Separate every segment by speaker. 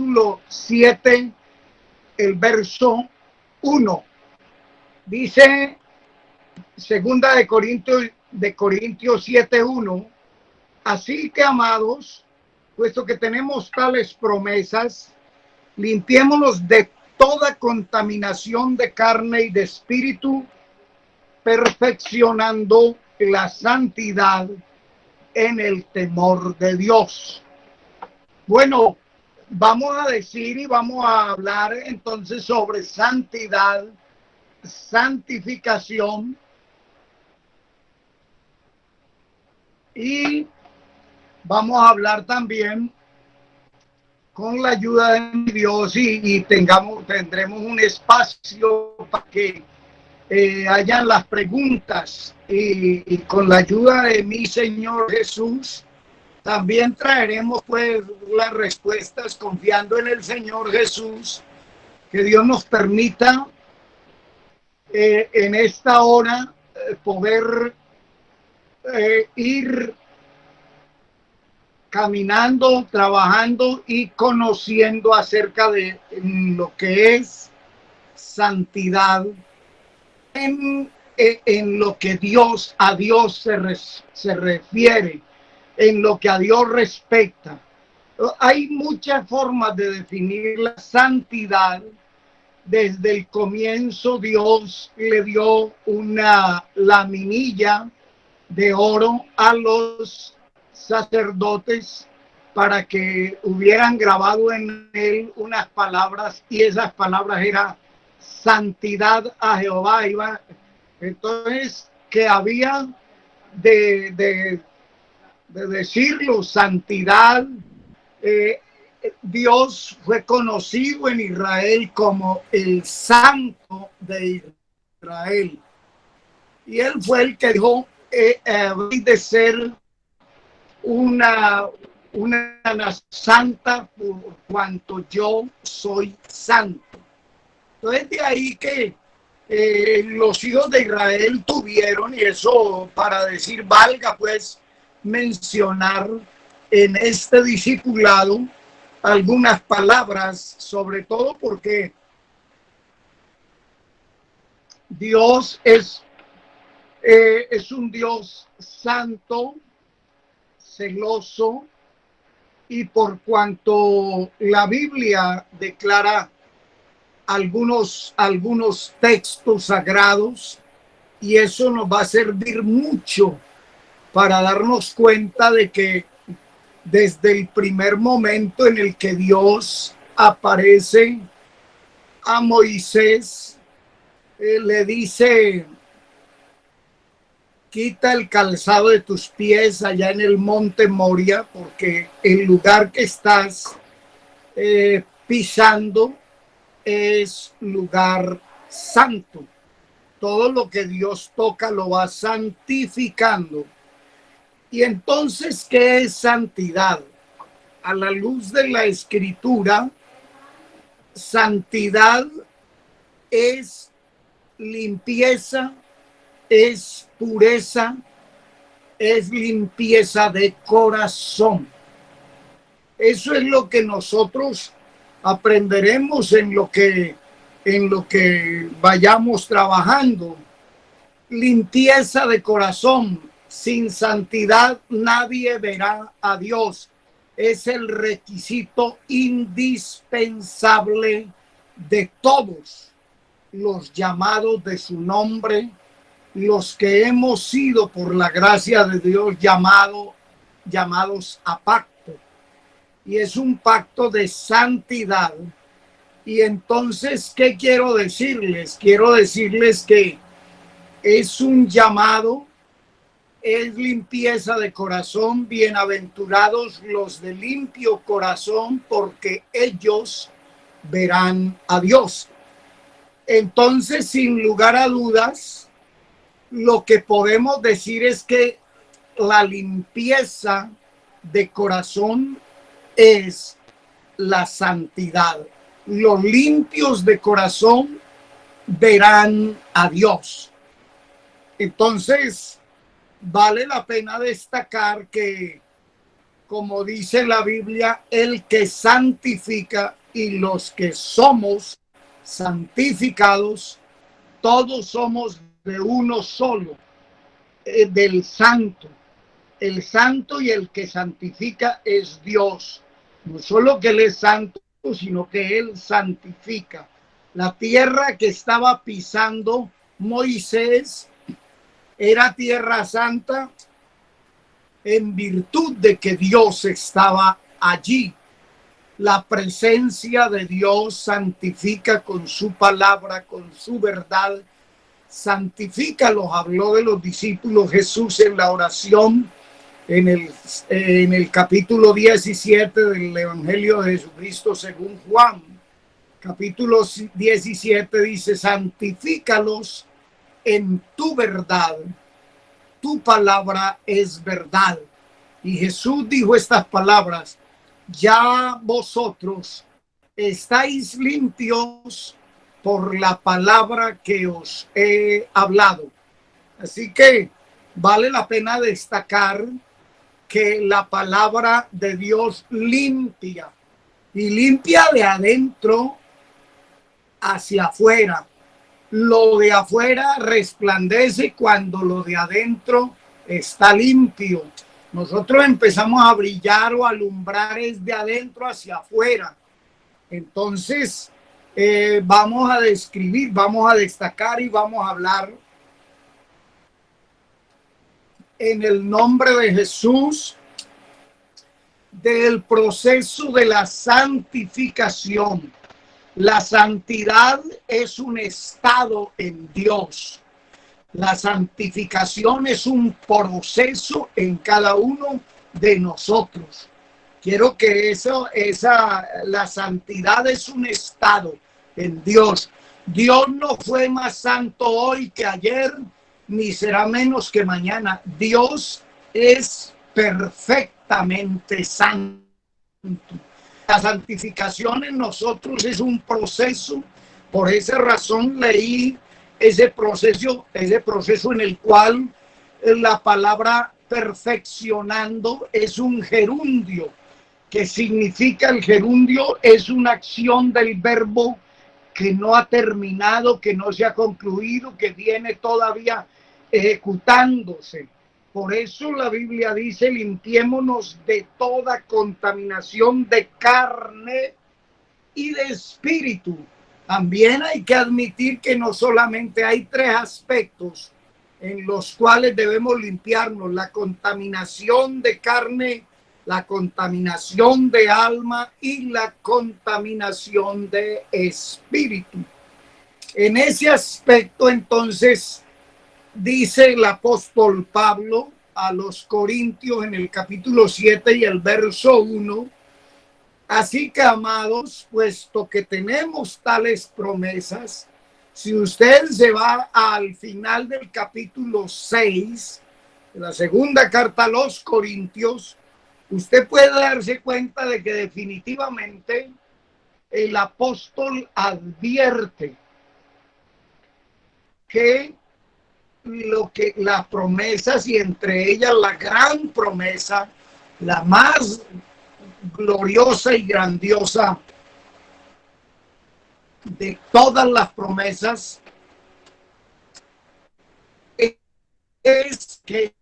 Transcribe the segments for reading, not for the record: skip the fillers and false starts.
Speaker 1: capítulo 7, el verso 1. Dice segunda de Corintios 7:1. Así que, amados, puesto que tenemos tales promesas, limpiémonos de toda contaminación de carne y de espíritu, perfeccionando la santidad en el temor de Dios. Bueno, vamos a decir y vamos a hablar entonces sobre santidad, santificación y vamos a hablar también con la ayuda de Dios y tendremos un espacio para que hayan las preguntas y con la ayuda de mi Señor Jesús también traeremos pues las respuestas confiando en el Señor Jesús, que Dios nos permita en esta hora poder ir caminando, trabajando y conociendo acerca de lo que es santidad en lo que a Dios se refiere, en lo que a Dios respecta. Hay muchas formas de definir la santidad. Desde el comienzo Dios le dio una laminilla de oro a los sacerdotes para que hubieran grabado en él unas palabras, y esas palabras eran santidad a Jehová. Entonces, que había de decirlo, santidad. Dios fue conocido en Israel como el Santo de Israel. Y él fue el que dijo, de ser una santa por cuanto yo soy santo. Entonces de ahí que los hijos de Israel tuvieron, y eso para decir valga pues mencionar en este discipulado algunas palabras, sobre todo porque Dios es un Dios santo, celoso, y por cuanto la Biblia declara algunos textos sagrados, y eso nos va a servir mucho para darnos cuenta de que desde el primer momento en el que Dios aparece a Moisés, le dice: quita el calzado de tus pies allá en el monte Moria, porque el lugar que estás pisando es lugar santo. Todo lo que Dios toca lo va santificando. Y entonces, ¿qué es santidad? A la luz de la Escritura, santidad es limpieza, es pureza, es limpieza de corazón. Eso es lo que nosotros aprenderemos en lo que vayamos trabajando. Limpieza de corazón. Sin santidad nadie verá a Dios. Es el requisito indispensable de todos los llamados de su nombre, los que hemos sido por la gracia de Dios llamados a pacto. Y es un pacto de santidad. Y entonces, ¿qué quiero decirles? Quiero decirles que es un llamado, es limpieza de corazón. Bienaventurados los de limpio corazón, porque ellos verán a Dios. Entonces, sin lugar a dudas, lo que podemos decir es que la limpieza de corazón es la santidad. Los limpios de corazón verán a Dios. Entonces, vale la pena destacar que como dice la Biblia, el que santifica, y los que somos santificados, todos somos de uno solo, del santo. El santo y el que santifica es Dios. No solo que Él es santo, sino que Él santifica. La tierra que estaba pisando Moisés era tierra santa en virtud de que Dios estaba allí. La presencia de Dios santifica con su palabra, con su verdad. Santifica, los habló de los discípulos Jesús en la oración en el capítulo 17 del Evangelio de Jesucristo según Juan. Capítulo 17 dice: santifícalos en tu verdad, tu palabra es verdad. Y Jesús dijo estas palabras: ya vosotros estáis limpios por la palabra que os he hablado. Así que vale la pena destacar que la palabra de Dios limpia, y limpia de adentro hacia afuera. Lo de afuera resplandece cuando lo de adentro está limpio. Nosotros empezamos a brillar o a alumbrar es de adentro hacia afuera. Entonces, vamos a describir, vamos a destacar y vamos a hablar en el nombre de Jesús del proceso de la santificación. La santidad es un estado en Dios. La santificación es un proceso en cada uno de nosotros. Quiero que la santidad es un estado en Dios. Dios no fue más santo hoy que ayer, ni será menos que mañana. Dios es perfectamente santo. La santificación en nosotros es un proceso. Por esa razón leí ese proceso en el cual la palabra perfeccionando es un gerundio. ¿Qué significa el gerundio? Es una acción del verbo que no ha terminado, que no se ha concluido, que viene todavía ejecutándose. Por eso la Biblia dice: limpiémonos de toda contaminación de carne y de espíritu. También hay que admitir que no solamente hay tres aspectos en los cuales debemos limpiarnos: la contaminación de carne, la contaminación de alma y la contaminación de espíritu. En ese aspecto, entonces, dice el apóstol Pablo a los Corintios en el capítulo 7 y el verso 1: así que, amados, puesto que tenemos tales promesas, si usted se va al final del capítulo 6 de la segunda carta a los Corintios, usted puede darse cuenta de que definitivamente el apóstol advierte que las promesas, y entre ellas la gran promesa, la más gloriosa y grandiosa de todas las promesas, es que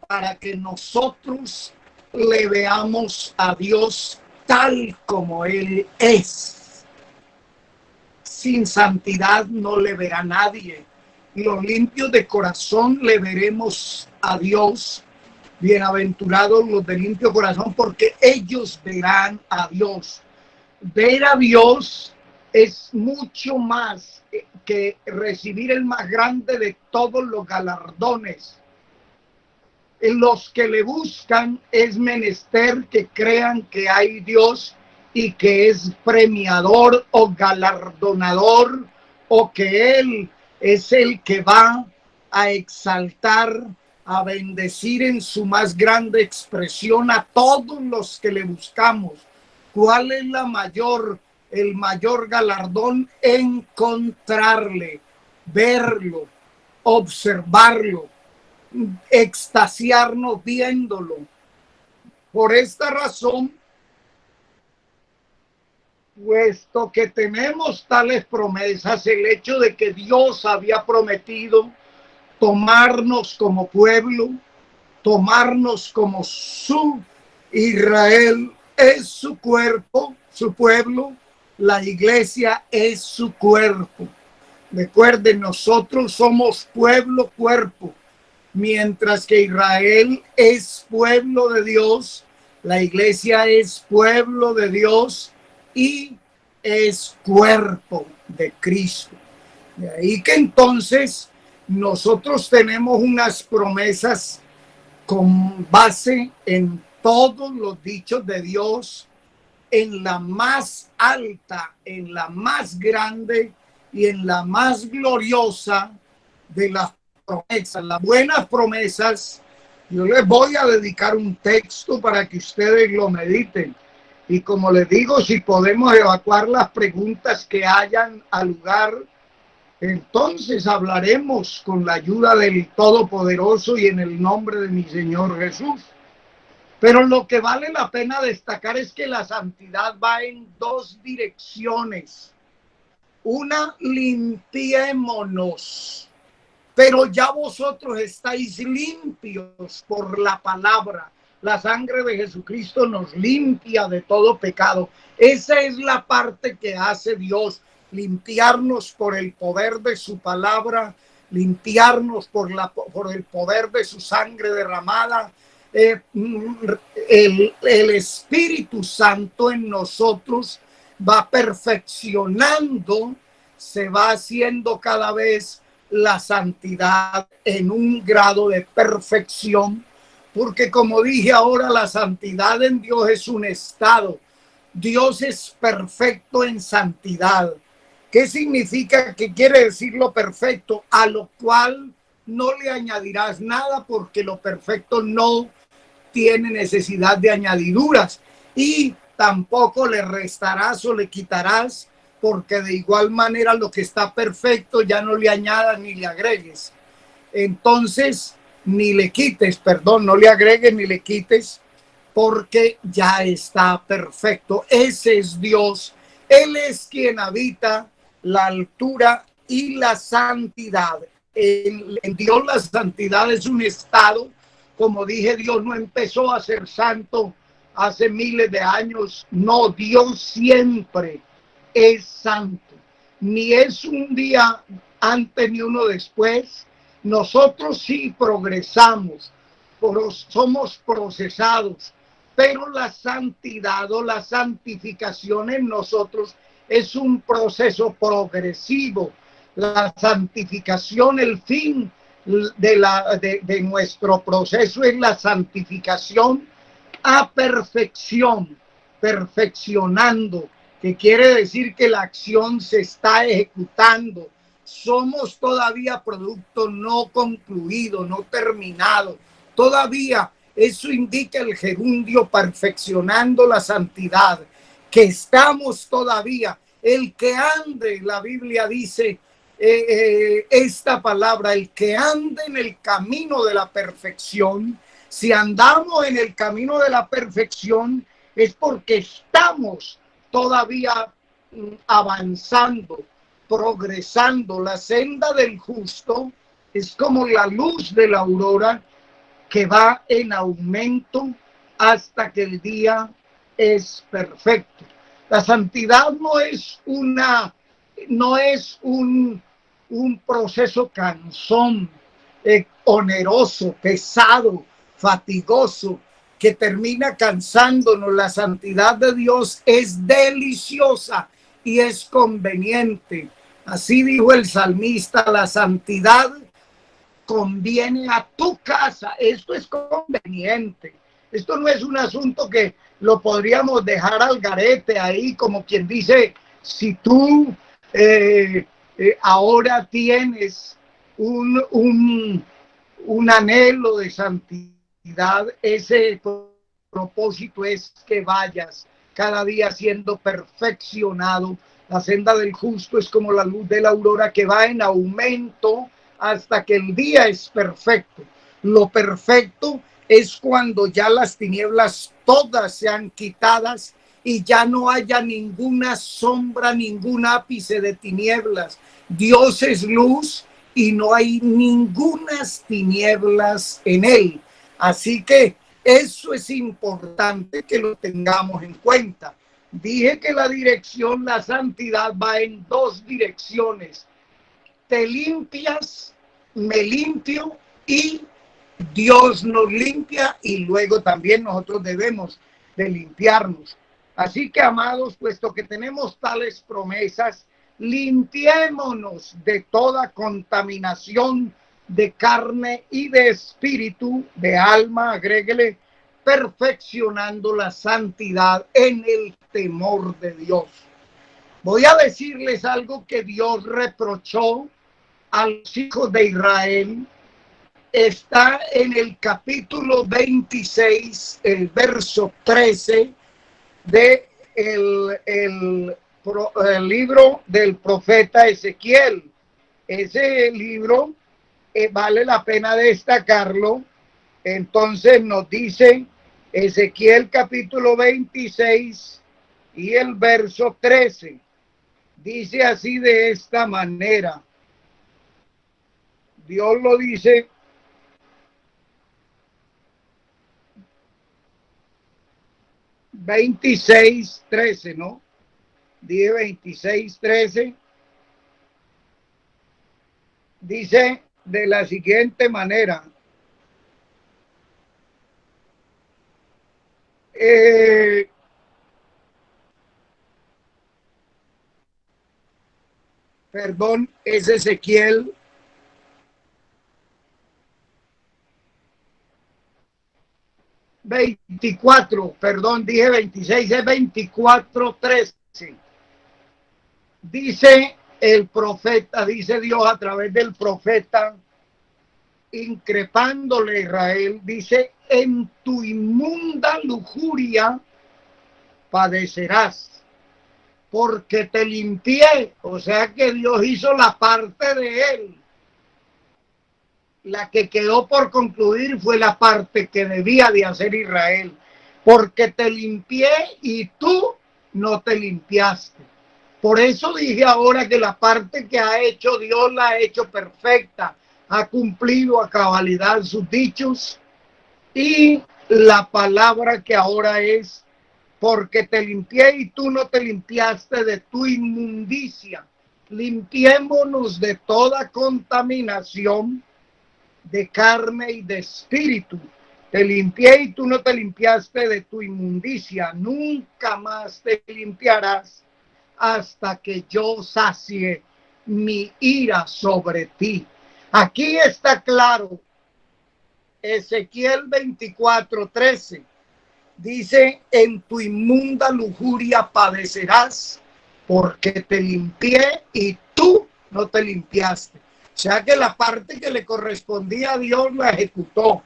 Speaker 1: para que nosotros le veamos a Dios tal como Él es. Sin santidad no le verá nadie. Los limpios de corazón le veremos a Dios. Bienaventurados los de limpio corazón, porque ellos verán a Dios. Ver a Dios es mucho más que recibir el más grande de todos los galardones. En los que le buscan es menester que crean que hay Dios y que es premiador o galardonador, o que Él es el que va a exaltar, a bendecir en su más grande expresión a todos los que le buscamos. ¿Cuál es el mayor galardón? Encontrarle, verlo, observarlo, extasiarnos viéndolo. Por esta razón, puesto que tenemos tales promesas, el hecho de que Dios había prometido tomarnos como pueblo, tomarnos como su Israel, es su cuerpo, su pueblo, la iglesia es su cuerpo. Recuerden, nosotros somos pueblo, cuerpo, mientras que Israel es pueblo de Dios, la iglesia es pueblo de Dios y es cuerpo de Cristo. De ahí que entonces nosotros tenemos unas promesas con base en todos los dichos de Dios, en la más alta, en la más grande y en la más gloriosa de las promesas, las buenas promesas. Yo les voy a dedicar un texto para que ustedes lo mediten. Y como les digo, si podemos evacuar las preguntas que hayan al lugar, entonces hablaremos con la ayuda del Todopoderoso y en el nombre de mi Señor Jesús. Pero lo que vale la pena destacar es que la santidad va en dos direcciones. Una, limpiémonos, pero ya vosotros estáis limpios por la palabra. La sangre de Jesucristo nos limpia de todo pecado. Esa es la parte que hace Dios, limpiarnos por el poder de su palabra, limpiarnos por el poder de su sangre derramada. El Espíritu Santo en nosotros va perfeccionando, se va haciendo cada vez la santidad en un grado de perfección, porque como dije ahora, la santidad en Dios es un estado. Dios es perfecto en santidad. ¿Qué significa? ¿Qué quiere decir lo perfecto? A lo cual no le añadirás nada, porque lo perfecto no tiene necesidad de añadiduras, y tampoco le restarás o le quitarás, porque de igual manera lo que está perfecto ya no le añadas ni le agregues. Entonces, ni le quites, perdón, no le agregues ni le quites, porque ya está perfecto. Ese es Dios. Él es quien habita la altura y la santidad. En Dios la santidad es un estado. Como dije, Dios no empezó a ser santo hace miles de años. No, Dios siempre es santo. Ni es un día antes ni uno después. Nosotros sí progresamos, somos procesados, pero la santidad o la santificación en nosotros es un proceso progresivo. La santificación, el fin de nuestro proceso es la santificación a perfección, perfeccionando, que quiere decir que la acción se está ejecutando. Somos todavía producto no concluido, no terminado. Todavía eso indica el gerundio perfeccionando la santidad, que estamos todavía. El que ande, la Biblia dice, esta palabra, el que ande en el camino de la perfección. Si andamos en el camino de la perfección, es porque estamos todavía avanzando, progresando. La senda del justo es como la luz de la aurora, que va en aumento hasta que el día es perfecto. La santidad no es un proceso cansón, oneroso, pesado, fatigoso, que termina cansándonos. La santidad de Dios es deliciosa y es conveniente. Así dijo el salmista: la santidad conviene a tu casa. Esto es conveniente. Esto no es un asunto que lo podríamos dejar al garete ahí, como quien dice, si tú ahora tienes un anhelo de santidad, ese propósito es que vayas cada día siendo perfeccionado. La senda del justo es como la luz de la aurora, que va en aumento hasta que el día es perfecto. Lo perfecto es cuando ya las tinieblas todas sean quitadas y ya no haya ninguna sombra, ningún ápice de tinieblas. Dios es luz y no hay ningunas tinieblas en él. Así que eso es importante que lo tengamos en cuenta. Dije que la dirección, la santidad va en dos direcciones. Te limpias, me limpio y Dios nos limpia y luego también nosotros debemos de limpiarnos. Así que, amados, puesto que tenemos tales promesas, limpiémonos de toda contaminación de carne y de espíritu, de alma, agréguele, perfeccionando la santidad en el temor de Dios. Voy a decirles algo que Dios reprochó a los hijos de Israel. Está en el capítulo 26, el verso 13 de el libro del profeta Ezequiel. Ese libro vale la pena destacarlo. Entonces nos dice Ezequiel capítulo 26 y el verso 13. Dice así de esta manera. Dios lo dice. 26:13, ¿no? Dije 26:13. Dice de la siguiente manera. Perdón, es Ezequiel 24, perdón, dije 26, es 24:13. Dice el profeta, dice Dios a través del profeta, increpándole a Israel, dice: en tu inmunda lujuria padecerás, porque te limpié. O sea que Dios hizo la parte de él. La que quedó por concluir fue la parte que debía de hacer Israel, porque te limpié y tú no te limpiaste. Por eso dije ahora que la parte que ha hecho Dios la ha hecho perfecta, ha cumplido a cabalidad sus dichos, y la palabra que ahora es: porque te limpié y tú no te limpiaste de tu inmundicia. Limpiémonos de toda contaminación de carne y de espíritu. Te limpié y tú no te limpiaste de tu inmundicia. Nunca más te limpiarás hasta que yo sacie mi ira sobre ti. Aquí está claro. Ezequiel 24:13 dice: en tu inmunda lujuria padecerás, porque te limpié y tú no te limpiaste. O sea que la parte que le correspondía a Dios la ejecutó,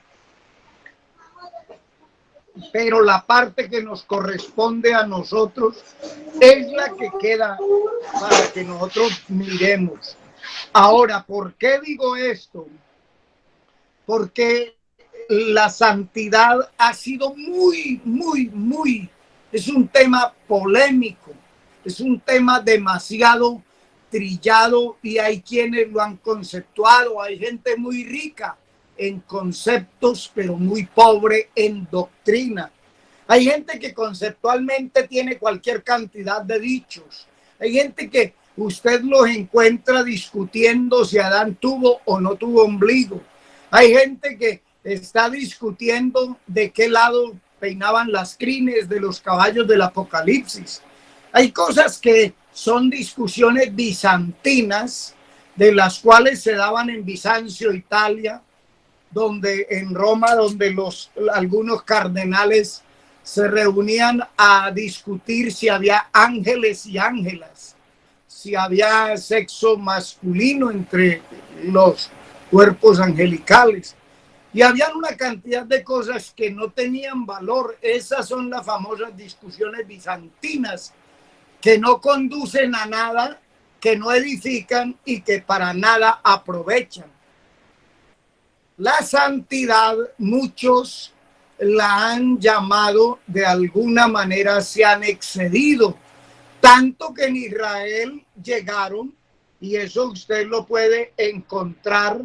Speaker 1: pero la parte que nos corresponde a nosotros es la que queda para que nosotros miremos. Ahora, ¿por qué digo esto? Porque la santidad ha sido es un tema polémico, es un tema demasiado trillado y hay quienes lo han conceptuado. Hay gente muy rica en conceptos, pero muy pobre en doctrina. Hay gente que conceptualmente tiene cualquier cantidad de dichos. Hay gente que usted los encuentra discutiendo si Adán tuvo o no tuvo ombligo. Hay gente que está discutiendo de qué lado peinaban las crines de los caballos del Apocalipsis. Hay cosas que son discusiones bizantinas, de las cuales se daban en Bizancio, Italia, donde en Roma, donde algunos cardenales se reunían a discutir si había ángeles y ángelas, si había sexo masculino entre los cuerpos angelicales. Y había una cantidad de cosas que no tenían valor. Esas son las famosas discusiones bizantinas, que no conducen a nada, que no edifican y que para nada aprovechan. La santidad, muchos la han llamado de alguna manera, se han excedido, tanto que en Israel llegaron, y eso usted lo puede encontrar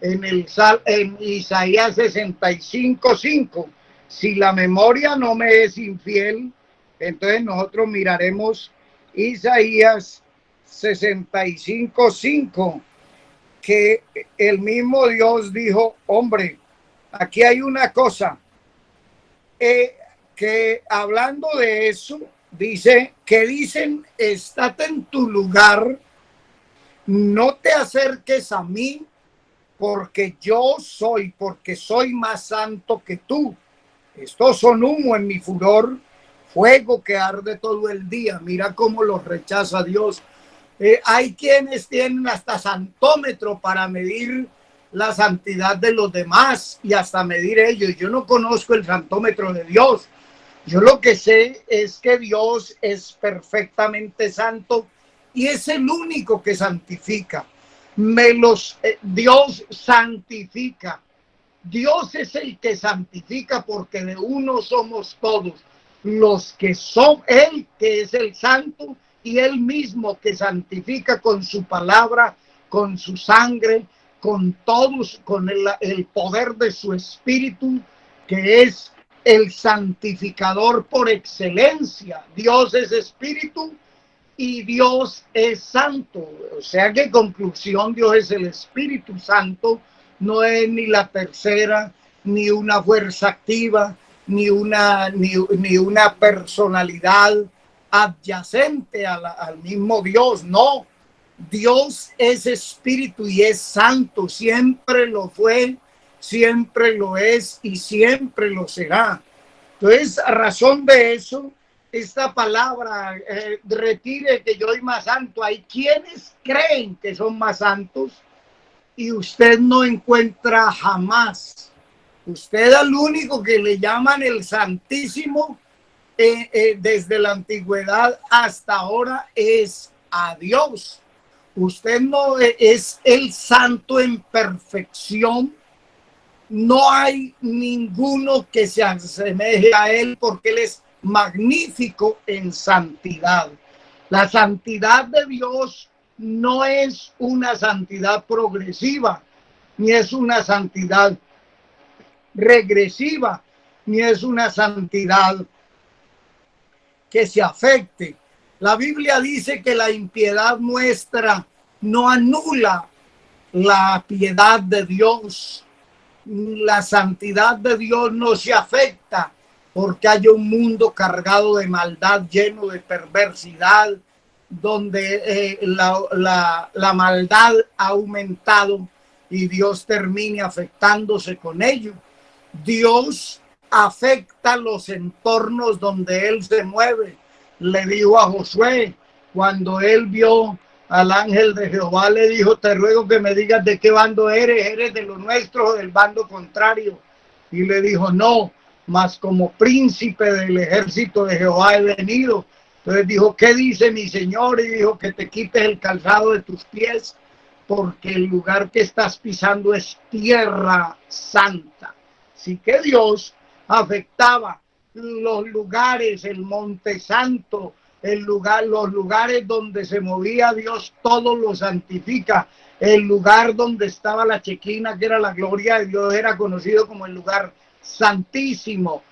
Speaker 1: en Isaías 65:5. Si la memoria no me es infiel, entonces nosotros miraremos Isaías 65:5, que el mismo Dios dijo, hombre, aquí hay una cosa, que hablando de eso, dice, que dicen, estate en tu lugar, no te acerques a mí, porque soy más santo que tú. Estos son humo en mi furor, fuego que arde todo el día. Mira cómo los rechaza Dios. Hay quienes tienen hasta santómetro para medir la santidad de los demás y hasta medir ellos. Yo no conozco el santómetro de Dios. Yo lo que sé es que Dios es perfectamente santo y es el único que santifica. Dios santifica. Dios es el que santifica, porque de uno somos todos, los que son Él, que es el santo, y Él mismo que santifica con su palabra, con su sangre, con todos, con el poder de su espíritu, que es el santificador por excelencia. Dios es espíritu y Dios es santo. O sea que, conclusión, Dios es el Espíritu Santo, no es ni la tercera, ni una fuerza activa, ni una personalidad adyacente al mismo Dios. No, Dios es espíritu y es santo, siempre lo fue, siempre lo es y siempre lo será. Entonces, a razón de eso, esta palabra, retire que yo soy más santo. Hay quienes creen que son más santos y usted no encuentra jamás. Usted al único que le llaman el Santísimo desde la antigüedad hasta ahora es a Dios. Usted no es el santo en perfección. No hay ninguno que se asemeje a él, porque él es magnífico en santidad. La santidad de Dios no es una santidad progresiva, ni es una santidad regresiva, ni es una santidad que se afecte. La Biblia dice que la impiedad nuestra no anula la piedad de Dios. La santidad de Dios no se afecta porque hay un mundo cargado de maldad, lleno de perversidad, donde la maldad ha aumentado y Dios termine afectándose con ello. Dios afecta los entornos donde Él se mueve. Le dijo a Josué, cuando él vio al ángel de Jehová, le dijo, te ruego que me digas de qué bando eres de los nuestros o del bando contrario. Y le dijo, no, mas como príncipe del ejército de Jehová he venido. Entonces dijo, ¿qué dice mi Señor? Y dijo, que te quites el calzado de tus pies, porque el lugar que estás pisando es tierra santa. Así que Dios afectaba los lugares, el monte santo, los lugares donde se movía Dios, todo lo santifica. El lugar donde estaba la chequina, que era la gloria de Dios, era conocido como el lugar santísimo.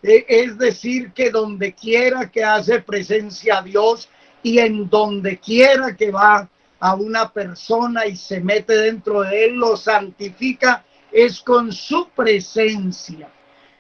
Speaker 1: Es decir, que donde quiera que hace presencia Dios y en donde quiera que va a una persona y se mete dentro de él, lo santifica, es con su presencia.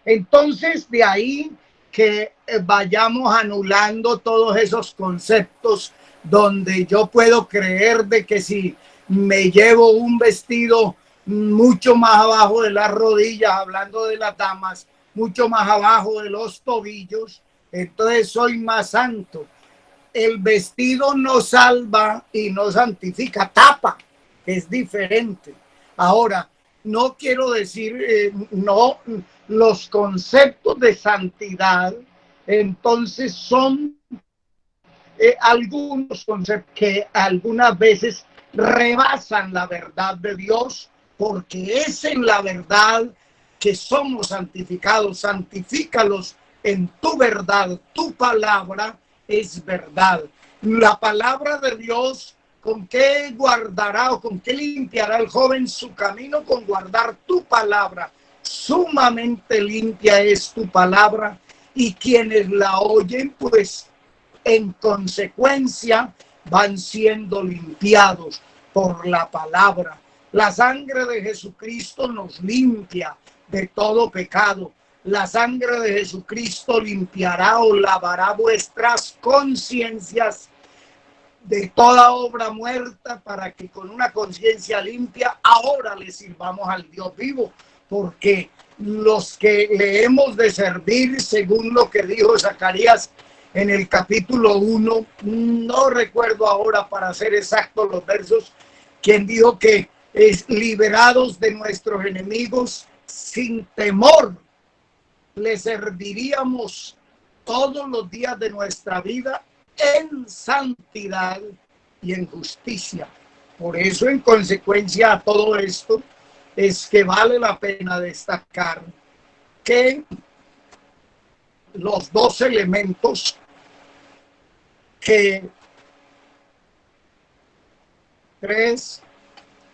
Speaker 1: Entonces, de ahí que vayamos anulando todos esos conceptos donde yo puedo creer de que si me llevo un vestido mucho más abajo de las rodillas, hablando de las damas, mucho más abajo de los tobillos, entonces soy más santo. El vestido no salva y no santifica, tapa, es diferente. Ahora, no quiero decir, no, los conceptos de santidad, entonces son algunos conceptos que algunas veces rebasan la verdad de Dios, porque es en la verdad que somos santificados. Santifícalos en tu verdad. Tu palabra es verdad. La palabra de Dios, ¿con qué guardará o con qué limpiará el joven su camino? Con guardar tu palabra. Sumamente limpia es tu palabra, y quienes la oyen, pues en consecuencia van siendo limpiados por la palabra. La sangre de Jesucristo nos limpia de todo pecado. La sangre de Jesucristo limpiará o lavará vuestras conciencias de toda obra muerta, para que con una conciencia limpia ahora le sirvamos al Dios vivo, porque los que le hemos de servir, según lo que dijo Zacarías en el capítulo 1, no recuerdo ahora para ser exacto los versos, quien dijo que es liberados de nuestros enemigos sin temor, le serviríamos todos los días de nuestra vida en santidad y en justicia. Por eso, en consecuencia a todo esto, es que vale la pena destacar que los dos elementos que es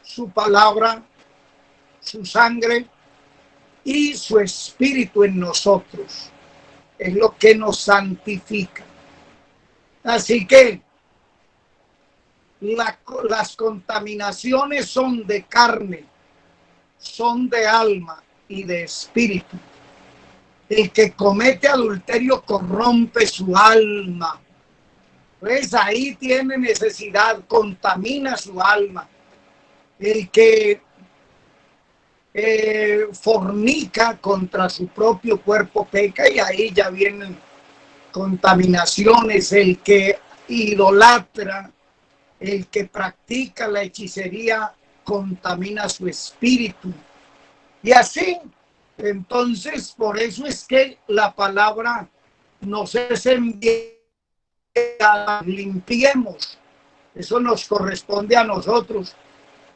Speaker 1: su palabra, su sangre y su espíritu en nosotros, es lo que nos santifica. Así que las contaminaciones son de carne, son de alma y de espíritu. El que comete adulterio corrompe su alma. Pues ahí tiene necesidad, contamina su alma. El que fornica contra su propio cuerpo peca, y ahí ya vienen contaminaciones. El que idolatra, el que practica la hechicería, contamina su espíritu. Y así, entonces, por eso es que la palabra nos es enviada, limpiemos. Eso nos corresponde a nosotros.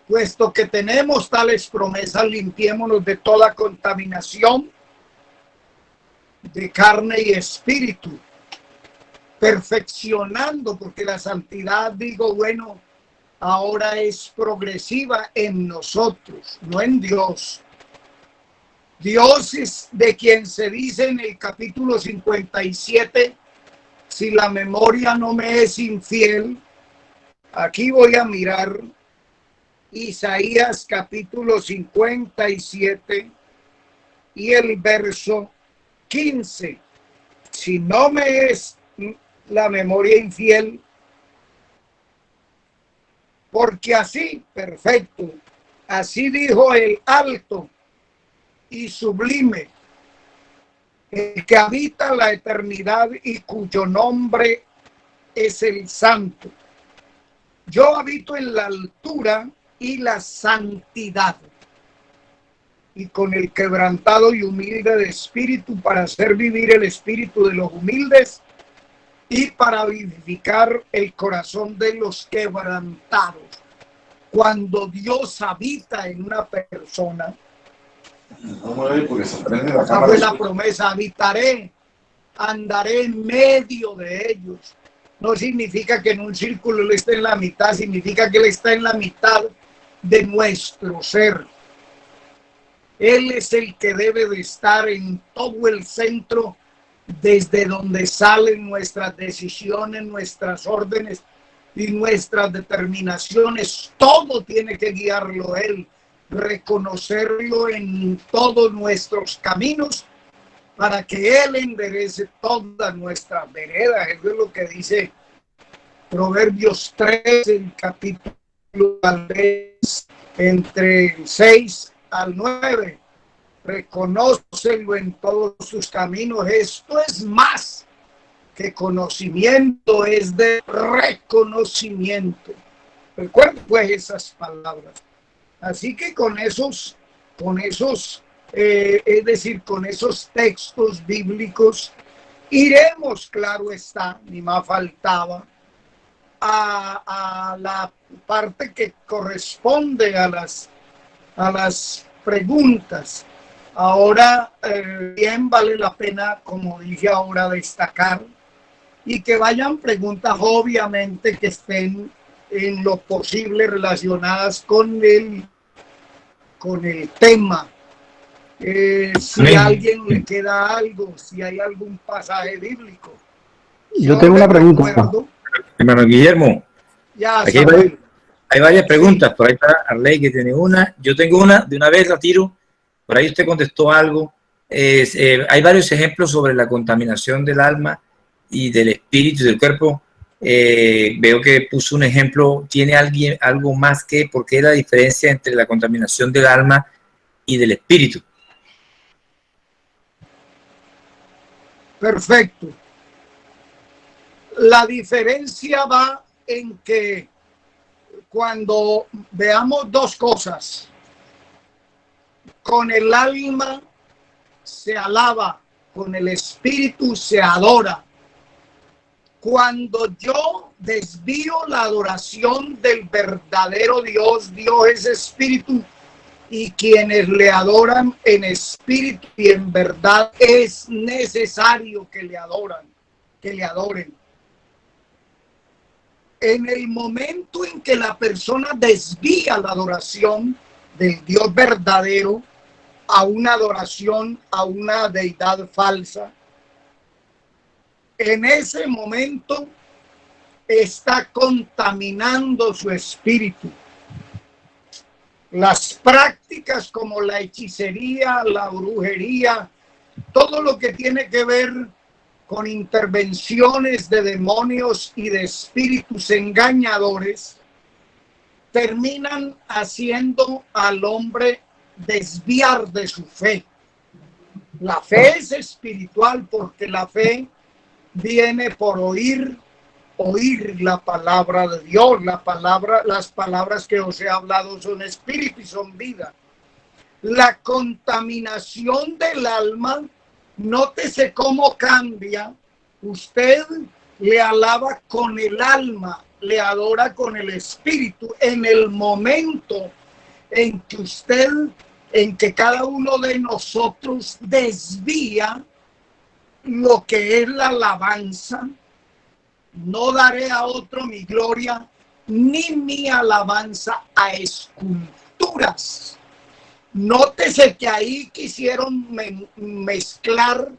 Speaker 1: Puesto que tenemos tales promesas, limpiémonos de toda contaminación de carne y espíritu, perfeccionando, porque la santidad, digo, bueno, ahora es progresiva en nosotros, no en Dios. Dios es de quien se dice en el capítulo 57, si la memoria no me es infiel, aquí voy a mirar Isaías capítulo 57 y el verso 15. Si no me es la memoria infiel, porque así, perfecto, así dijo el alto y sublime, el que habita la eternidad y cuyo nombre es el santo. Yo habito en la altura y la santidad, y con el quebrantado y humilde de espíritu, para hacer vivir el espíritu de los humildes y para vivificar el corazón de los quebrantados. Cuando Dios habita en una persona, esa fue la promesa: habitaré, andaré en medio de ellos. No significa que en un círculo Él esté en la mitad, significa que Él está en la mitad de nuestro ser. Él es el que debe de estar en todo el centro, desde donde salen nuestras decisiones, nuestras órdenes y nuestras determinaciones. Todo tiene que guiarlo Él, reconocerlo en todos nuestros caminos, para que Él enderece todas nuestras veredas. Eso es lo que dice Proverbios 3, el capítulo 3, entre 6 al 9. Reconócelo en todos sus caminos. Esto es más que conocimiento, es de reconocimiento. Recuerden pues esas palabras. Así que con esos, es decir, con esos textos bíblicos, iremos, claro está, ni más faltaba, a la parte que corresponde a a las preguntas. Ahora, bien vale la pena, como dije ahora, destacar y que vayan preguntas, obviamente, que estén en lo posible relacionadas con el tema. Si a alguien le queda algo, si hay algún pasaje bíblico.
Speaker 2: Yo tengo una pregunta.
Speaker 3: Hermano Guillermo,
Speaker 1: Ya,
Speaker 3: aquí hay varias preguntas. Sí. Por ahí está Arley que tiene una. Yo tengo una, de una vez la tiro. Por ahí usted contestó algo. Hay varios ejemplos sobre la contaminación del alma y del espíritu y del cuerpo. Veo que puso un ejemplo. ¿Tiene alguien algo más que por qué la diferencia entre la contaminación del alma y del espíritu?
Speaker 1: Perfecto. La diferencia va en que cuando veamos dos cosas, con el alma se alaba, con el espíritu se adora. Cuando yo desvío la adoración del verdadero Dios, Dios es espíritu, y quienes le adoran en espíritu y en verdad es necesario que le adoren. En el momento en que la persona desvía la adoración del Dios verdadero a una adoración a una deidad falsa, en ese momento está contaminando su espíritu. Las prácticas como la hechicería, la brujería, todo lo que tiene que ver con intervenciones de demonios y de espíritus engañadores, terminan haciendo al hombre desviar de su fe. La fe es espiritual porque la fe viene por oír la palabra de Dios. Las palabras que os he hablado son espíritu y son vida. La contaminación del alma, nótese cómo cambia. Usted le alaba con el alma, le adora con el espíritu. En el momento en que cada uno de nosotros desvía lo que es la alabanza, no daré a otro mi gloria, ni mi alabanza a esculturas. Nótese que ahí quisieron mezclar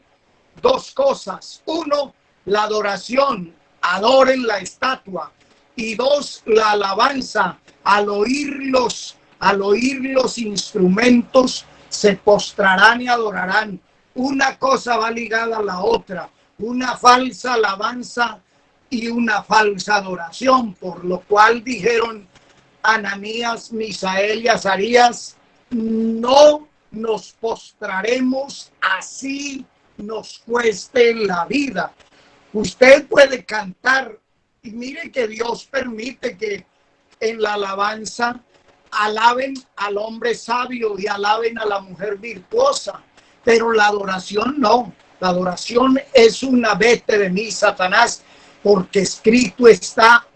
Speaker 1: dos cosas. Uno, la adoración, adoren la estatua. Y dos, la alabanza, al oír los instrumentos, se postrarán y adorarán. Una cosa va ligada a la otra, una falsa alabanza y una falsa adoración, por lo cual dijeron Ananías, Misael y Azarías: no nos postraremos, así nos cueste la vida. Usted puede cantar, y mire que Dios permite que en la alabanza alaben al hombre sabio y alaben a la mujer virtuosa, pero la adoración no. La adoración es una vete de mí, Satanás, porque escrito está: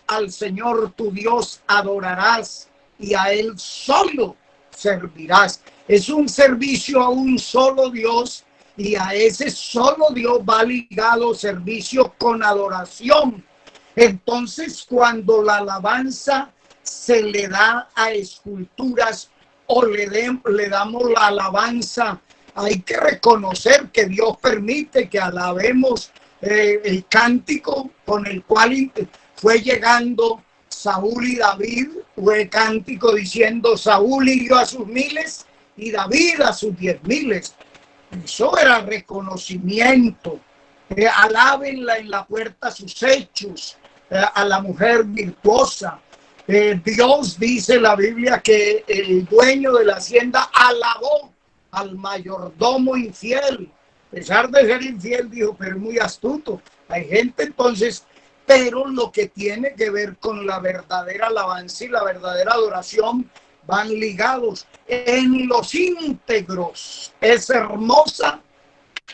Speaker 1: al Señor tu Dios adorarás y a Él solo servirás. Es un servicio a un solo Dios, y a ese solo Dios va ligado servicio con adoración. Entonces, cuando la alabanza se le da a esculturas o le damos la alabanza, hay que reconocer que Dios permite que alabemos el cántico con el cual fue llegando Saúl y David. Fue cántico diciendo: Saúl hirió a sus miles y David a sus 10,000. Eso era reconocimiento. Alábenla en la puerta sus hechos, a la mujer virtuosa. Dios, dice la Biblia, que el dueño de la hacienda alabó al mayordomo infiel. A pesar de ser infiel, dijo, pero muy astuto. Hay gente entonces, pero lo que tiene que ver con la verdadera alabanza y la verdadera adoración van ligados. En los íntegros es hermosa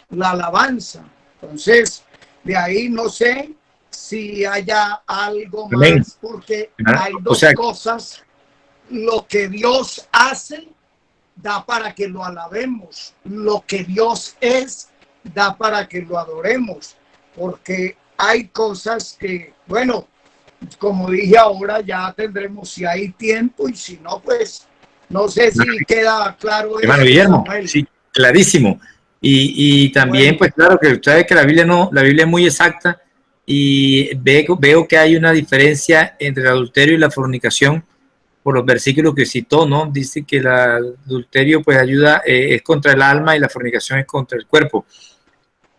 Speaker 1: la alabanza. Entonces, de ahí no sé si haya algo más, porque hay dos cosas. lo que Dios hace da para que lo alabemos. Lo que Dios es da para que lo adoremos. Porque hay cosas que, bueno, como dije ahora, ya tendremos si hay tiempo y si no, pues no sé si queda claro.
Speaker 3: Hermano Guillermo, sí, clarísimo. Y también, bueno, pues claro, que ustedes que la Biblia es muy exacta y veo que hay una diferencia entre el adulterio y la fornicación por los versículos que citó, ¿no? Dice que el adulterio pues ayuda, es contra el alma y la fornicación es contra el cuerpo.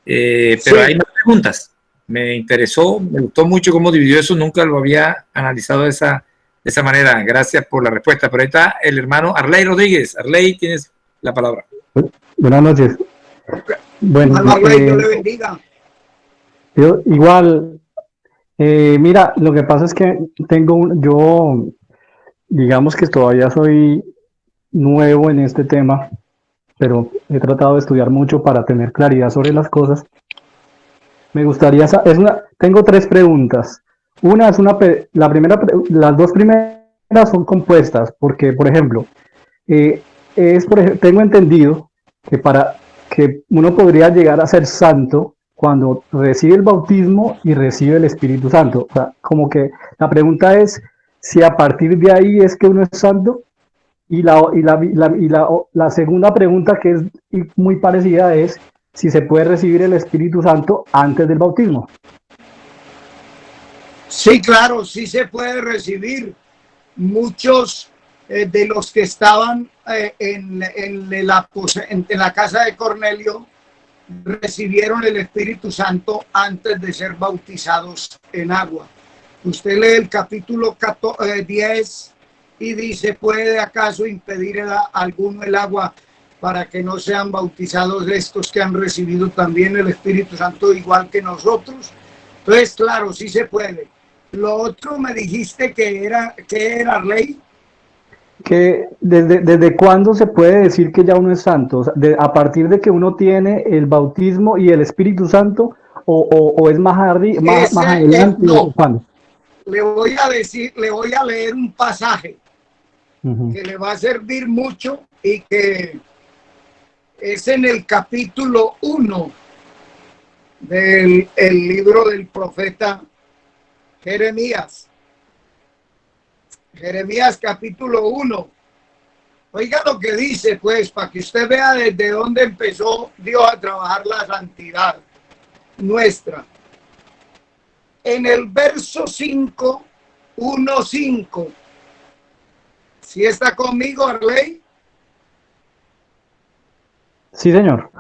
Speaker 3: Pero sí, hay más preguntas. Me interesó, me gustó mucho cómo dividió eso, nunca lo había analizado de esa manera. Gracias por la respuesta. Pero ahí está el hermano Arley Rodríguez. Arley, tienes la palabra.
Speaker 2: Buenas noches. Bueno,
Speaker 1: Arley, Dios le bendiga.
Speaker 2: Yo, igual, mira, lo que pasa es que yo, digamos que todavía soy nuevo en este tema, pero he tratado de estudiar mucho para tener claridad sobre las cosas. Me gustaría, tengo tres preguntas. Una es las dos primeras son compuestas, porque, por ejemplo, tengo entendido que para que uno podría llegar a ser santo cuando recibe el bautismo y recibe el Espíritu Santo. O sea, como que la pregunta es si a partir de ahí es que uno es santo. Y la segunda pregunta, que es muy parecida, es si se puede recibir el Espíritu Santo antes del bautismo.
Speaker 1: Sí, claro, sí se puede recibir. Muchos de los que estaban en la casa de Cornelio recibieron el Espíritu Santo antes de ser bautizados en agua. Usted lee el capítulo 10 y dice, ¿puede acaso impedir a alguno el agua para que no sean bautizados estos que han recibido también el Espíritu Santo igual que nosotros? Entonces, claro, sí se puede. Lo otro me dijiste que era ley.
Speaker 2: Que desde cuándo se puede decir que ya uno es santo, o sea, a partir de que uno tiene el bautismo y el Espíritu Santo, o es más adelante.
Speaker 1: No. ¿Cuándo? Le voy a leer un pasaje que le va a servir mucho y que es en el capítulo 1 del libro del profeta Jeremías. Jeremías capítulo 1. Oiga lo que dice, pues, para que usted vea desde dónde empezó Dios a trabajar la santidad nuestra. En el verso 5, 1:5. ¿Sí está conmigo, Arley?
Speaker 2: Sí, señor.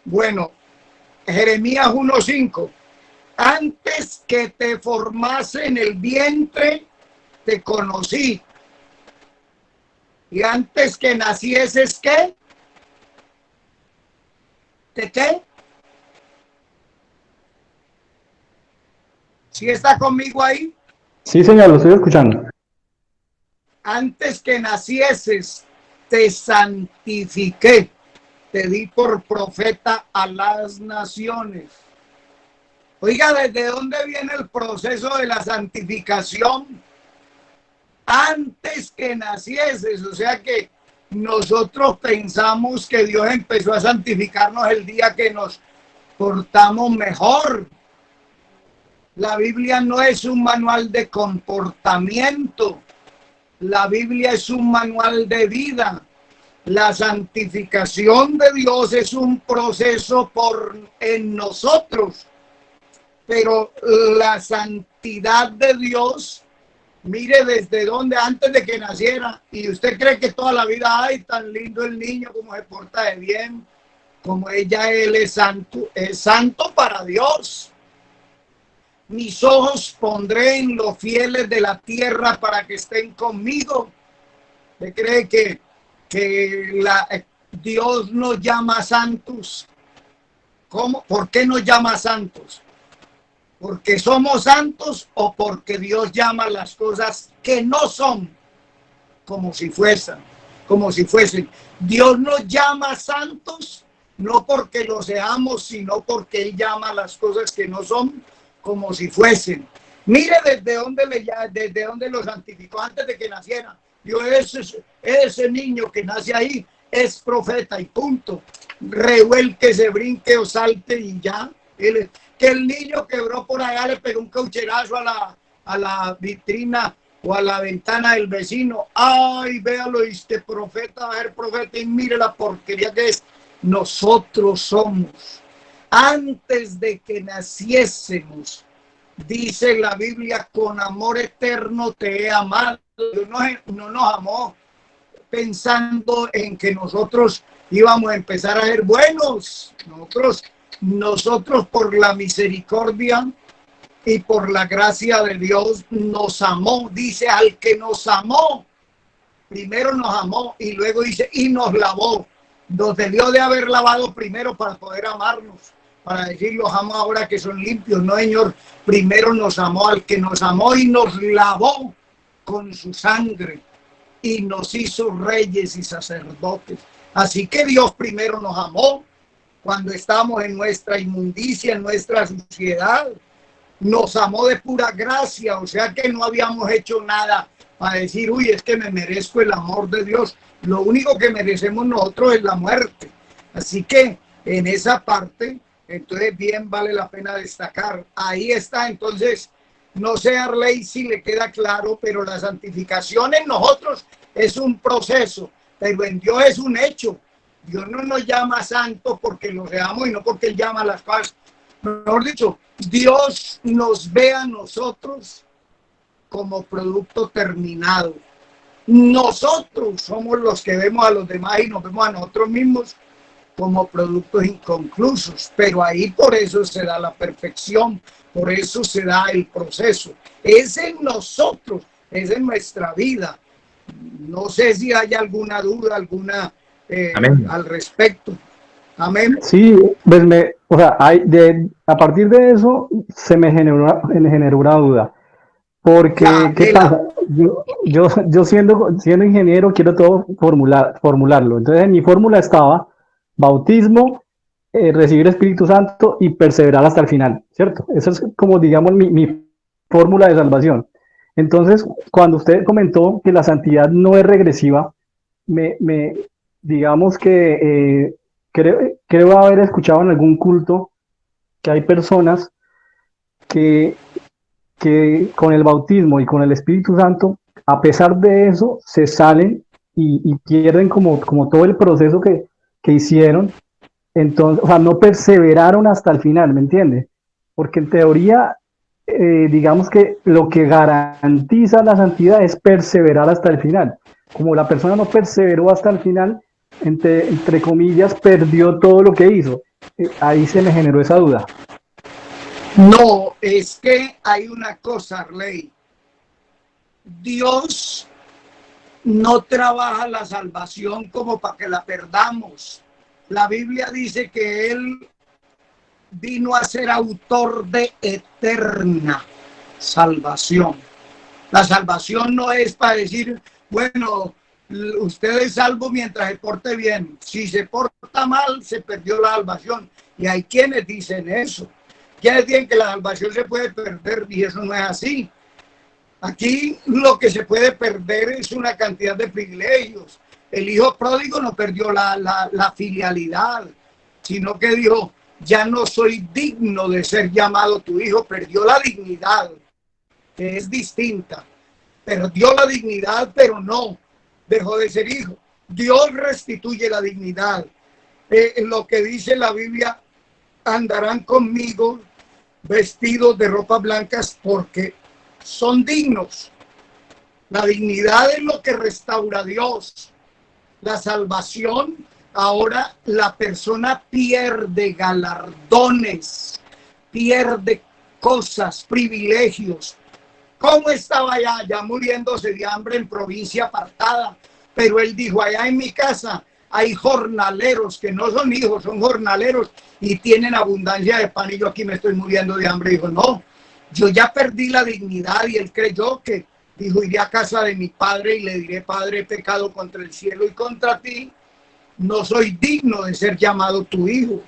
Speaker 1: Bueno, Jeremías 1:5. Antes que te formase en el vientre, te conocí. Y antes que nacieses, ¿qué? ¿De qué? ¿Sí está conmigo ahí?
Speaker 2: Sí, señor, lo estoy escuchando.
Speaker 1: Antes que nacieses, te santifiqué. Te di por profeta a las naciones. Oiga, ¿desde dónde viene el proceso de la santificación? Antes que nacieses, o sea que nosotros pensamos que Dios empezó a santificarnos el día que nos portamos mejor. La Biblia no es un manual de comportamiento, la Biblia es un manual de vida. La santificación de Dios es un proceso en nosotros, pero la santidad de Dios, mire desde donde antes de que naciera, y usted cree que toda la vida, ay, tan lindo el niño, como se porta de bien, como él es santo para Dios. Mis ojos pondré en los fieles de la tierra para que estén conmigo. ¿Usted cree que Dios nos llama santos? ¿Cómo? ¿Por qué nos llama santos? ¿Porque somos santos o porque Dios llama las cosas que no son como si fuesen? Dios nos llama santos no porque lo seamos, sino porque Él llama las cosas que no son como si fuesen. Mire desde dónde lo santificó antes de que naciera. Yo, ese niño que nace ahí es profeta y punto. Revuelque, se brinque o salte y ya. Que el niño quebró por allá, le pegó un caucherazo a la vitrina o a la ventana del vecino. Ay, véalo, este profeta va a ser profeta y mire la porquería que es. Nosotros somos, antes de que naciésemos, dice la Biblia, con amor eterno te he amado. Dios no nos amó pensando en que nosotros íbamos a empezar a ser buenos. Nosotros por la misericordia y por la gracia de Dios nos amó. Dice, al que nos amó, primero nos amó y luego dice, y nos lavó. Nos debió de haber lavado primero para poder amarnos, para decir, los amo ahora que son limpios. No, Señor, primero nos amó, al que nos amó y nos lavó con su sangre y nos hizo reyes y sacerdotes. Así que Dios primero nos amó cuando estábamos en nuestra inmundicia, en nuestra suciedad. Nos amó de pura gracia, o sea que no habíamos hecho nada para decir, uy, es que me merezco el amor de Dios. Lo único que merecemos nosotros es la muerte. Así que en esa parte, entonces bien vale la pena destacar. Ahí está, entonces, no sé, Arley, si le queda claro, pero la santificación en nosotros es un proceso, pero en Dios es un hecho. Dios no nos llama santos porque lo seamos y no porque Él llama a las cosas. Mejor dicho, Dios nos ve a nosotros como producto terminado. Nosotros somos los que vemos a los demás y nos vemos a nosotros mismos como productos inconclusos, pero ahí por eso se da la perfección, por eso se da el proceso. Es en nosotros, es en nuestra vida. No sé si hay alguna duda, alguna al respecto. Amén.
Speaker 2: Sí, pues o sea, a partir de eso se me generó una duda. Porque,
Speaker 1: Ya,
Speaker 2: ¿qué pasa? Yo siendo ingeniero quiero todo formularlo. Entonces en mi fórmula estaba bautismo, recibir Espíritu Santo y perseverar hasta el final, ¿cierto? Eso es como, digamos, mi fórmula de salvación. Entonces, cuando usted comentó que la santidad no es regresiva, digamos que creo haber escuchado en algún culto que hay personas que con el bautismo y con el Espíritu Santo, a pesar de eso, se salen y pierden como todo el proceso que hicieron. Entonces, o sea, no perseveraron hasta el final, ¿me entiende? Porque en teoría, digamos que lo que garantiza la santidad es perseverar hasta el final. Como la persona no perseveró hasta el final, entre comillas, perdió todo lo que hizo. Ahí se me generó esa duda.
Speaker 1: No, es que hay una cosa, Arley. Dios no trabaja la salvación como para que la perdamos. La Biblia dice que Él vino a ser autor de eterna salvación. La salvación no es para decir, bueno, usted es salvo mientras se porte bien. Si se porta mal, se perdió la salvación. Y hay quienes dicen eso. Quienes dicen que la salvación se puede perder y eso no es así. Aquí lo que se puede perder es una cantidad de privilegios. El hijo pródigo no perdió la filialidad, sino que dijo, ya no soy digno de ser llamado tu hijo. Perdió la dignidad, que es distinta. Perdió la dignidad, pero no dejó de ser hijo. Dios restituye la dignidad. Lo que dice la Biblia, andarán conmigo vestidos de ropas blancas porque son dignos. La dignidad es lo que restaura a Dios. La salvación, ahora la persona pierde galardones, pierde cosas, privilegios. ¿Cómo estaba allá muriéndose de hambre en provincia apartada? Pero él dijo, allá en mi casa hay jornaleros que no son hijos, son jornaleros y tienen abundancia de pan y yo aquí me estoy muriendo de hambre. Dijo, no, yo ya perdí la dignidad. Y él creyó que, dijo, iré a casa de mi padre y le diré, Padre, he pecado contra el cielo y contra ti, no soy digno de ser llamado tu hijo.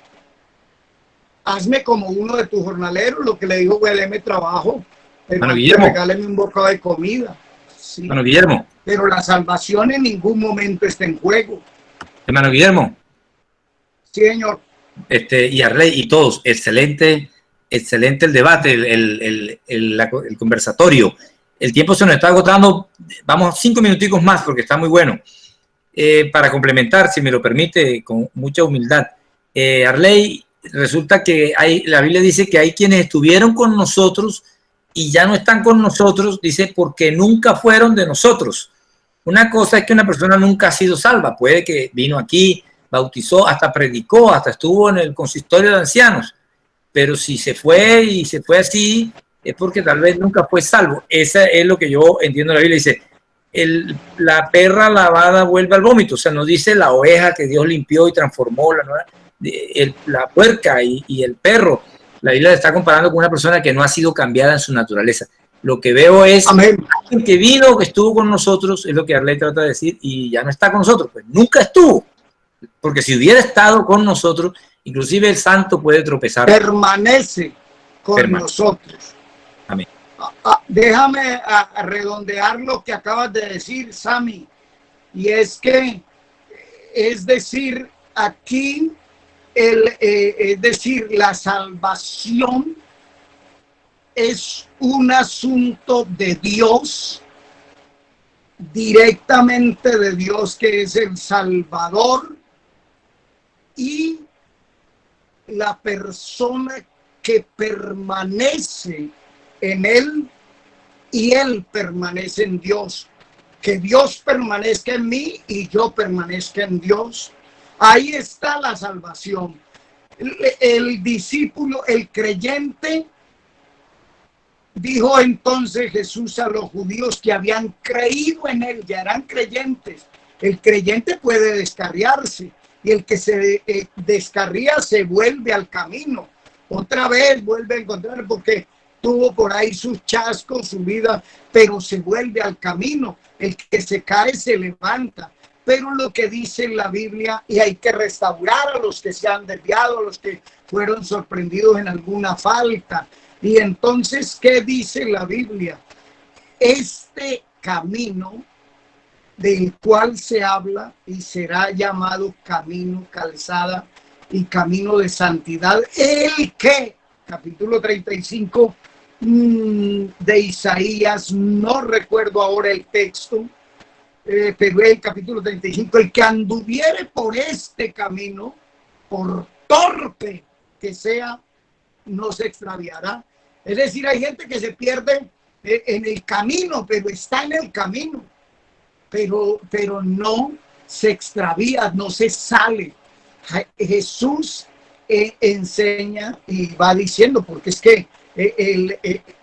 Speaker 1: Hazme como uno de tus jornaleros. Lo que le dijo, deme trabajo, pero regáleme un bocado de comida. Sí.
Speaker 3: Bueno, Guillermo,
Speaker 1: pero la salvación en ningún momento está en juego.
Speaker 3: Hermano Guillermo,
Speaker 1: Sí, señor.
Speaker 3: y Arley y todos, excelente, excelente el debate, el conversatorio. El tiempo se nos está agotando, vamos 5 minuticos más porque está muy bueno. Para complementar, si me lo permite, con mucha humildad. Arley, resulta que la Biblia dice que hay quienes estuvieron con nosotros y ya no están con nosotros, dice, porque nunca fueron de nosotros. Una cosa es que una persona nunca ha sido salva, puede que vino aquí, bautizó, hasta predicó, hasta estuvo en el consistorio de ancianos, pero si se fue y se fue así, es porque tal vez nunca fue salvo. Esa es lo que yo entiendo de la Biblia. Dice, la perra lavada vuelve al vómito, o sea, no dice la oveja que Dios limpió y transformó, la puerca y el perro. La Biblia está comparando con una persona que no ha sido cambiada en su naturaleza. Lo que veo es
Speaker 1: Amén.
Speaker 3: alguien que vino, que estuvo con nosotros, es lo que Arley trata de decir, y ya no está con nosotros, pues nunca estuvo, porque si hubiera estado con nosotros, inclusive el santo puede tropezar.
Speaker 1: Permanece con nosotros.
Speaker 3: Amén.
Speaker 1: Déjame redondear lo que acabas de decir, Sammy, y es que, es decir, aquí, es decir, la salvación es un asunto de Dios, directamente de Dios, que es el Salvador, y la persona que permanece en él y él permanece en Dios. Que Dios permanezca en mí y yo permanezca en Dios. Ahí está la salvación. El discípulo, el creyente, dijo entonces Jesús a los judíos que habían creído en él, ya eran creyentes. El creyente puede descarriarse y el que se descarría se vuelve al camino. Otra vez vuelve a encontrar porque tuvo por ahí sus chascos, su vida, pero se vuelve al camino. El que se cae se levanta. Pero lo que dice la Biblia, y hay que restaurar a los que se han desviado, a los que fueron sorprendidos en alguna falta. Y entonces, ¿qué dice la Biblia? Este camino del cual se habla y será llamado camino, calzada y camino de santidad, el que, capítulo 35 de Isaías, no recuerdo ahora el texto, pero el capítulo 35, el que anduviere por este camino, por torpe que sea, no se extraviará. Es decir, hay gente que se pierde en el camino, pero está en el camino, pero no se extravía, no se sale. Jesús enseña y va diciendo, porque es que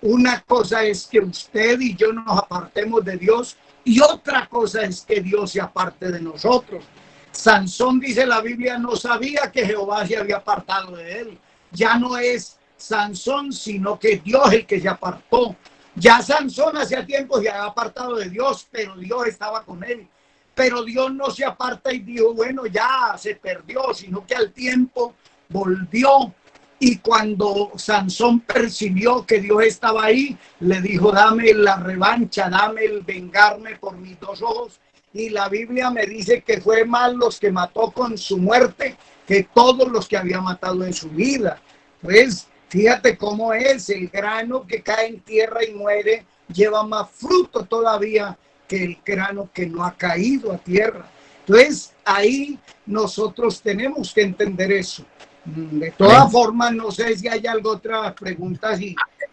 Speaker 1: una cosa es que usted y yo nos apartemos de Dios y otra cosa es que Dios se aparte de nosotros. Sansón, dice la Biblia, no sabía que Jehová se había apartado de él. Ya no es Sansón, sino que Dios el que se apartó. Ya Sansón hacía tiempo se había apartado de Dios, pero Dios estaba con él. Pero Dios no se aparta y dijo, bueno, ya se perdió, sino que al tiempo volvió. Y cuando Sansón percibió que Dios estaba ahí, le dijo, dame la revancha, dame el vengarme por mis dos ojos. Y la Biblia me dice que fue más los que mató con su muerte que todos los que había matado en su vida. Pues fíjate cómo es, el grano que cae en tierra y muere lleva más fruto todavía que el grano que no ha caído a tierra. Entonces ahí nosotros tenemos que entender eso. De todas formas, no sé si hay algo otras preguntas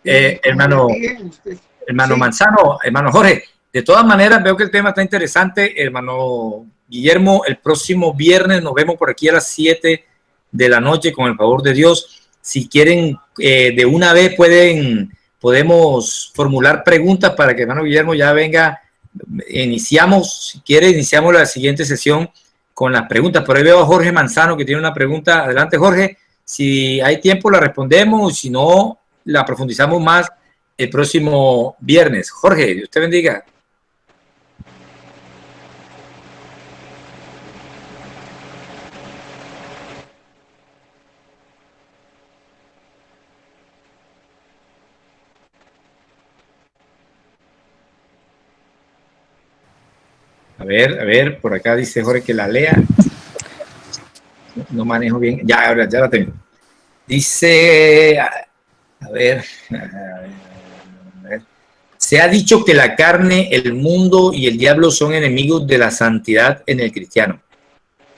Speaker 3: hermano,
Speaker 1: dije,
Speaker 3: hermano
Speaker 1: sí.
Speaker 3: Manzano, hermano Jorge, de todas maneras veo que el tema está interesante, hermano Guillermo. El próximo viernes nos vemos por aquí a las 7 de la noche, con el favor de Dios. Si quieren, de una vez podemos formular preguntas para que hermano Guillermo ya venga. Iniciamos, si quiere, iniciamos la siguiente sesión con las preguntas. Por ahí veo a Jorge Manzano que tiene una pregunta. Adelante, Jorge. Si hay tiempo, la respondemos. Si no, la profundizamos más el próximo viernes. Jorge, Dios te bendiga. A ver, por acá dice Jorge que la lea. No manejo bien. Ya, ahora ya la tengo. Dice, a ver. Se ha dicho que la carne, el mundo y el diablo son enemigos de la santidad en el cristiano.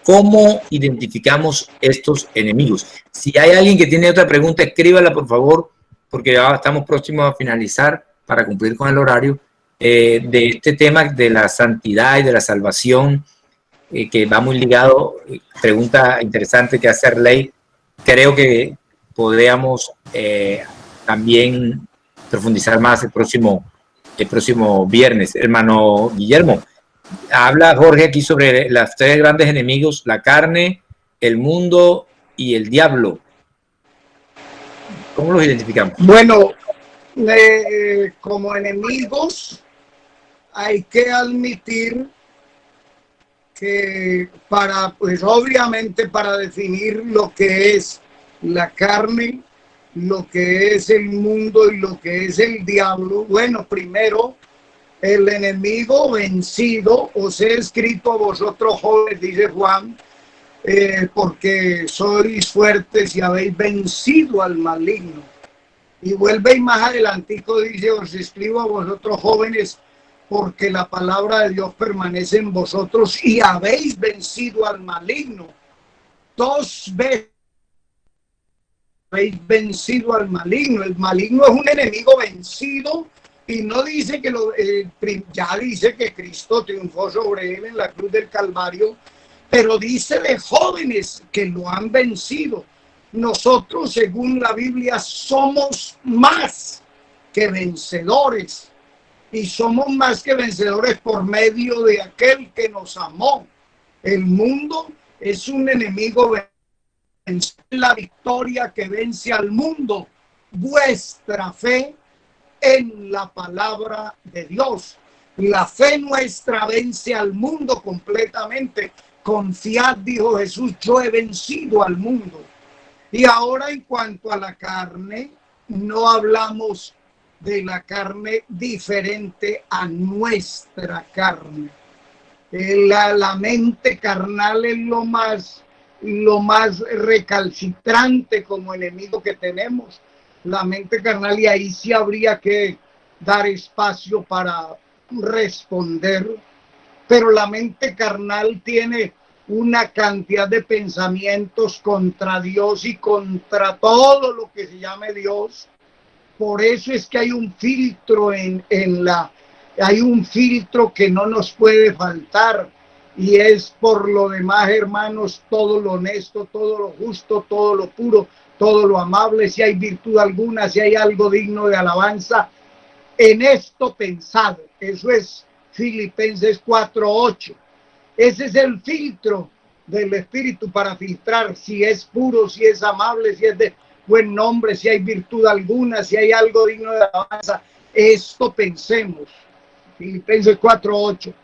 Speaker 3: ¿Cómo identificamos estos enemigos? Si hay alguien que tiene otra pregunta, escríbala por favor, porque ya estamos próximos a finalizar para cumplir con el horario de este tema de la santidad y de la salvación, que va muy ligado. Pregunta interesante que hace Arley. Creo que podríamos también profundizar más el próximo viernes. Hermano Guillermo, habla Jorge aquí sobre los tres grandes enemigos: la carne, el mundo y el diablo. ¿Cómo los identificamos?
Speaker 1: Bueno, como enemigos hay que admitir que pues obviamente para definir lo que es la carne, lo que es el mundo y lo que es el diablo, bueno, primero el enemigo vencido, os he escrito a vosotros jóvenes, dice Juan, porque sois fuertes y habéis vencido al maligno. Y vuelve y más adelantico dice, os escribo a vosotros jóvenes porque la palabra de Dios permanece en vosotros y habéis vencido al maligno. 2 veces habéis vencido al maligno. El maligno es un enemigo vencido y no dice que ya dice que Cristo triunfó sobre él en la cruz del Calvario, pero dice de jóvenes que lo han vencido. Nosotros, según la Biblia, somos más que vencedores. Y somos más que vencedores por medio de aquel que nos amó. El mundo es un enemigo vencido. La victoria que vence al mundo, vuestra fe en la palabra de Dios. La fe nuestra vence al mundo completamente. Confiad, dijo Jesús, yo he vencido al mundo. Y ahora en cuanto a la carne, no hablamos de la carne diferente a nuestra carne. La mente carnal es lo más recalcitrante como enemigo que tenemos. La mente carnal, y ahí sí habría que dar espacio para responder. Pero la mente carnal tiene una cantidad de pensamientos contra Dios y contra todo lo que se llame Dios. Por eso es que hay un filtro hay un filtro que no nos puede faltar, y es por lo demás, hermanos, todo lo honesto, todo lo justo, todo lo puro, todo lo amable, si hay virtud alguna, si hay algo digno de alabanza, en esto pensado. Eso es Filipenses 4:8. Ese es el filtro del Espíritu para filtrar si es puro, si es amable, si es de buen nombre, si hay virtud alguna, si hay algo digno de alabanza. Esto pensemos. Filipenses 4:8.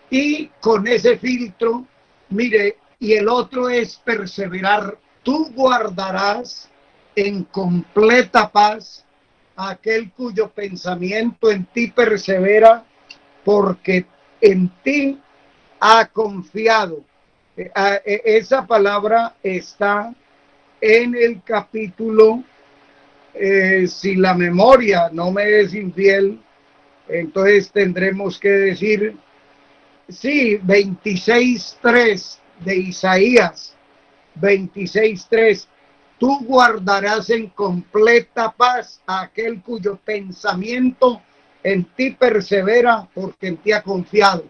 Speaker 1: Y con ese filtro, mire, y el otro es perseverar. Tú guardarás en completa paz aquel cuyo pensamiento en ti persevera, porque en ti ha confiado. Esa palabra está en el capítulo, si la memoria no me es infiel, entonces tendremos que decir, sí, 26:3 de Isaías, 26:3. Tú guardarás en completa paz a aquel cuyo pensamiento en ti persevera, porque en ti ha confiado.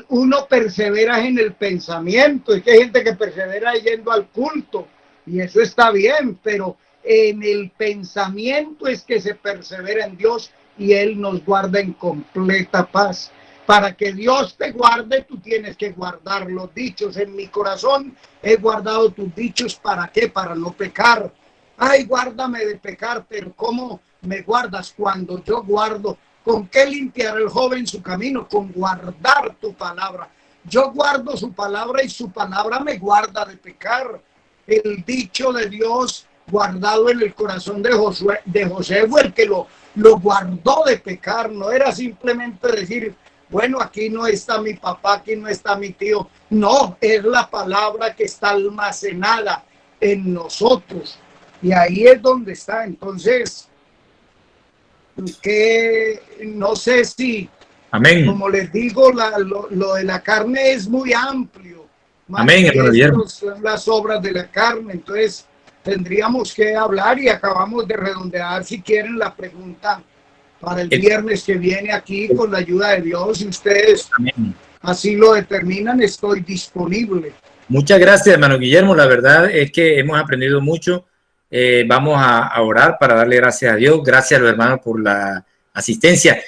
Speaker 1: Uno persevera en el pensamiento. Es que hay gente que persevera yendo al culto, y eso está bien, pero en el pensamiento es que se persevera en Dios, y Él nos guarda en completa paz. Para que Dios te guarde, tú tienes que guardar los dichos. En mi corazón he guardado tus dichos. ¿Para qué? Para no pecar. Ay, guárdame de pecar, pero ¿cómo me guardas? Cuando yo guardo. ¿Con qué limpiará el joven su camino? Con guardar tu palabra. Yo guardo su palabra y su palabra me guarda de pecar. El dicho de Dios guardado en el corazón de José fue el que lo guardó de pecar. No era simplemente decir, bueno, aquí no está mi papá, aquí no está mi tío. No, es la palabra que está almacenada en nosotros. Y ahí es donde está. Entonces, que no sé si,
Speaker 3: Amén.
Speaker 1: como les digo, lo de la carne es muy amplio.
Speaker 3: Amén, hermano Guillermo.
Speaker 1: Manifiestos son las obras de la carne. Entonces, tendríamos que hablar y acabamos de redondear, si quieren, la pregunta para el viernes que viene aquí, con la ayuda de Dios. Si ustedes
Speaker 3: Amén.
Speaker 1: así lo determinan, estoy disponible.
Speaker 3: Muchas gracias, hermano Guillermo. La verdad es que hemos aprendido mucho. Vamos a orar para darle gracias a Dios. Gracias a los hermanos por la asistencia.